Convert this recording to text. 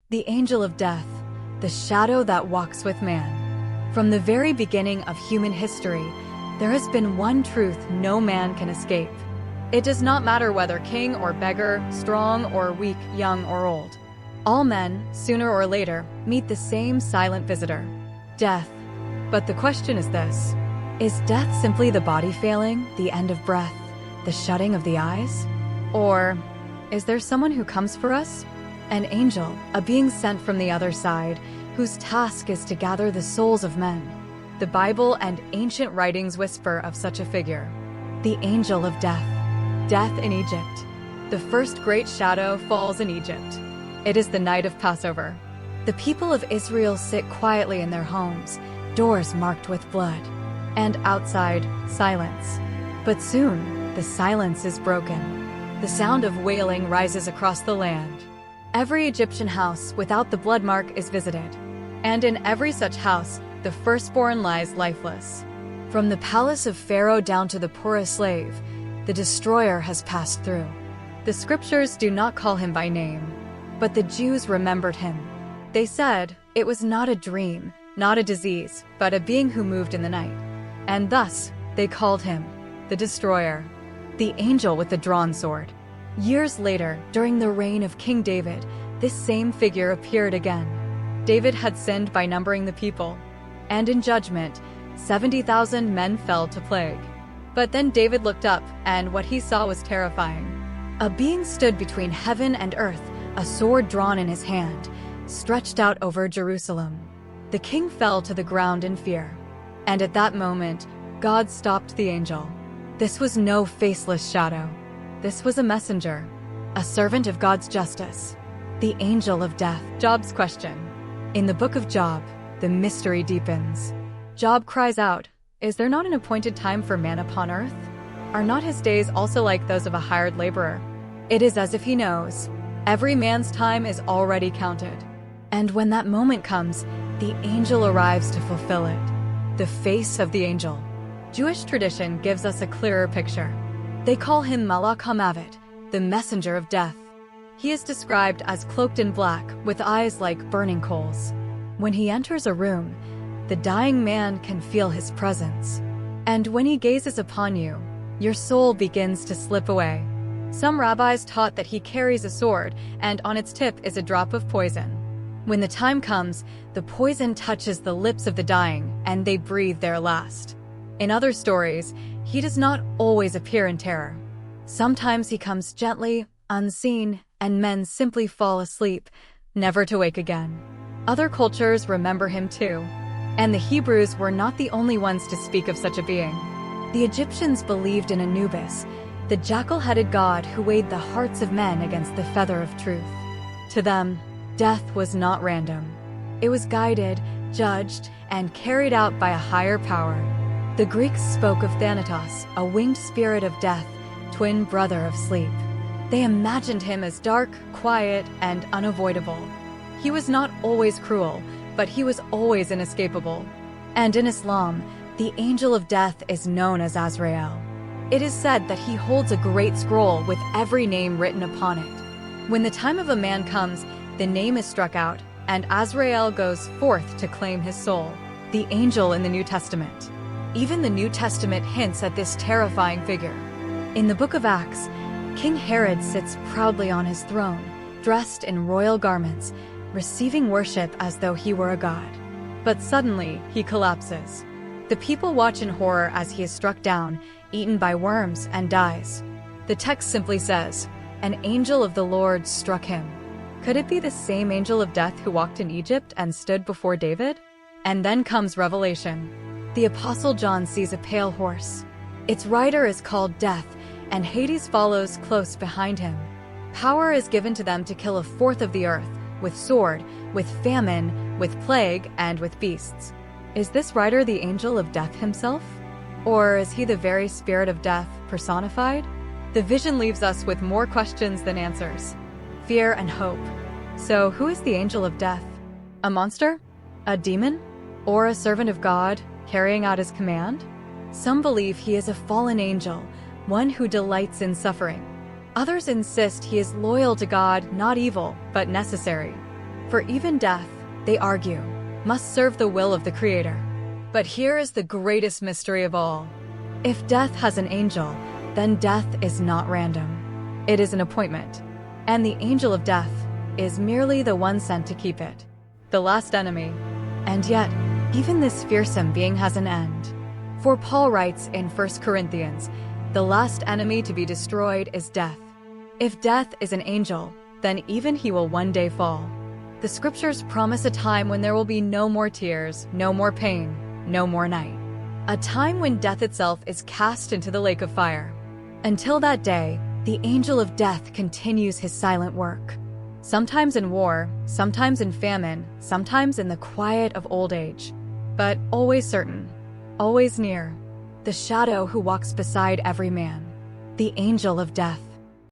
The angel of death, the shadow that walks with man. From the very beginning of human history, there has been one truth no man can escape. It does not matter whether king or beggar, strong or weak, young or old. All men, sooner or later, meet the same silent visitor, death. But the question is this: is death simply the body failing, the end of breath, the shutting of the eyes? Or is there someone who comes for us? An angel, a being sent from the other side, whose task is to gather the souls of men. The Bible and ancient writings whisper of such a figure. The angel of death. Death in Egypt. The first great shadow falls in Egypt. It is the night of Passover. The people of Israel sit quietly in their homes, doors marked with blood. And outside, silence. But soon, the silence is broken. The sound of wailing rises across the land. Every Egyptian house without the blood mark is visited. And in every such house, the firstborn lies lifeless. From the palace of Pharaoh down to the poorest slave, the destroyer has passed through. The scriptures do not call him by name, but the Jews remembered him. They said, it was not a dream, not a disease, but a being who moved in the night. And thus, they called him the destroyer, the angel with the drawn sword. Years later, during the reign of King David, this same figure appeared again. David had sinned by numbering the people, and in judgment, 70,000 men fell to plague. But then David looked up, and what he saw was terrifying. A being stood between heaven and earth, a sword drawn in his hand, stretched out over Jerusalem. The king fell to the ground in fear. And at that moment, God stopped the angel. This was no faceless shadow. This was a messenger, a servant of God's justice, the angel of death. Job's question. In the book of Job, the mystery deepens. Job cries out, "Is there not an appointed time for man upon earth? Are not his days also like those of a hired laborer?" It is as if he knows. Every man's time is already counted. And when that moment comes, the angel arrives to fulfill it. The face of the angel. Jewish tradition gives us a clearer picture. They call him Malach HaMavet, the messenger of death. He is described as cloaked in black, with eyes like burning coals. When he enters a room, the dying man can feel his presence. And when he gazes upon you, your soul begins to slip away. Some rabbis taught that he carries a sword, and on its tip is a drop of poison. When the time comes, the poison touches the lips of the dying, and they breathe their last. In other stories, he does not always appear in terror. Sometimes he comes gently, unseen, and men simply fall asleep, never to wake again. Other cultures remember him too. And the Hebrews were not the only ones to speak of such a being. The Egyptians believed in Anubis, the jackal-headed god who weighed the hearts of men against the feather of truth. To them, death was not random. It was guided, judged, and carried out by a higher power. The Greeks spoke of Thanatos, a winged spirit of death, twin brother of sleep. They imagined him as dark, quiet, and unavoidable. He was not always cruel, but he was always inescapable. And in Islam, the angel of death is known as Azrael. It is said that he holds a great scroll with every name written upon it. When the time of a man comes, the name is struck out, and Azrael goes forth to claim his soul, the angel in the New Testament. Even the New Testament hints at this terrifying figure. In the book of Acts, King Herod sits proudly on his throne, dressed in royal garments, receiving worship as though he were a god. But suddenly, he collapses. The people watch in horror as he is struck down, eaten by worms, and dies. The text simply says, "An angel of the Lord struck him." Could it be the same angel of death who walked in Egypt and stood before David? And then comes Revelation. The Apostle John sees a pale horse. Its rider is called Death, and Hades follows close behind him. Power is given to them to kill a fourth of the earth, with sword, with famine, with plague, and with beasts. Is this rider the angel of death himself? Or is he the very spirit of death personified? The vision leaves us with more questions than answers. Fear and hope. So who is the angel of death? A monster? A demon? Or a servant of God, carrying out his command? Some believe he is a fallen angel, one who delights in suffering. Others insist he is loyal to God, not evil, but necessary. For even death, they argue, must serve the will of the Creator. But here is the greatest mystery of all. If death has an angel, then death is not random. It is an appointment. And the angel of death is merely the one sent to keep it, the last enemy. And yet, even this fearsome being has an end. For Paul writes in 1 Corinthians, the last enemy to be destroyed is death. If death is an angel, then even he will one day fall. The scriptures promise a time when there will be no more tears, no more pain, no more night. A time when death itself is cast into the lake of fire. Until that day, the angel of death continues his silent work. Sometimes in war, sometimes in famine, sometimes in the quiet of old age. But always certain, always near, the shadow who walks beside every man, the angel of death.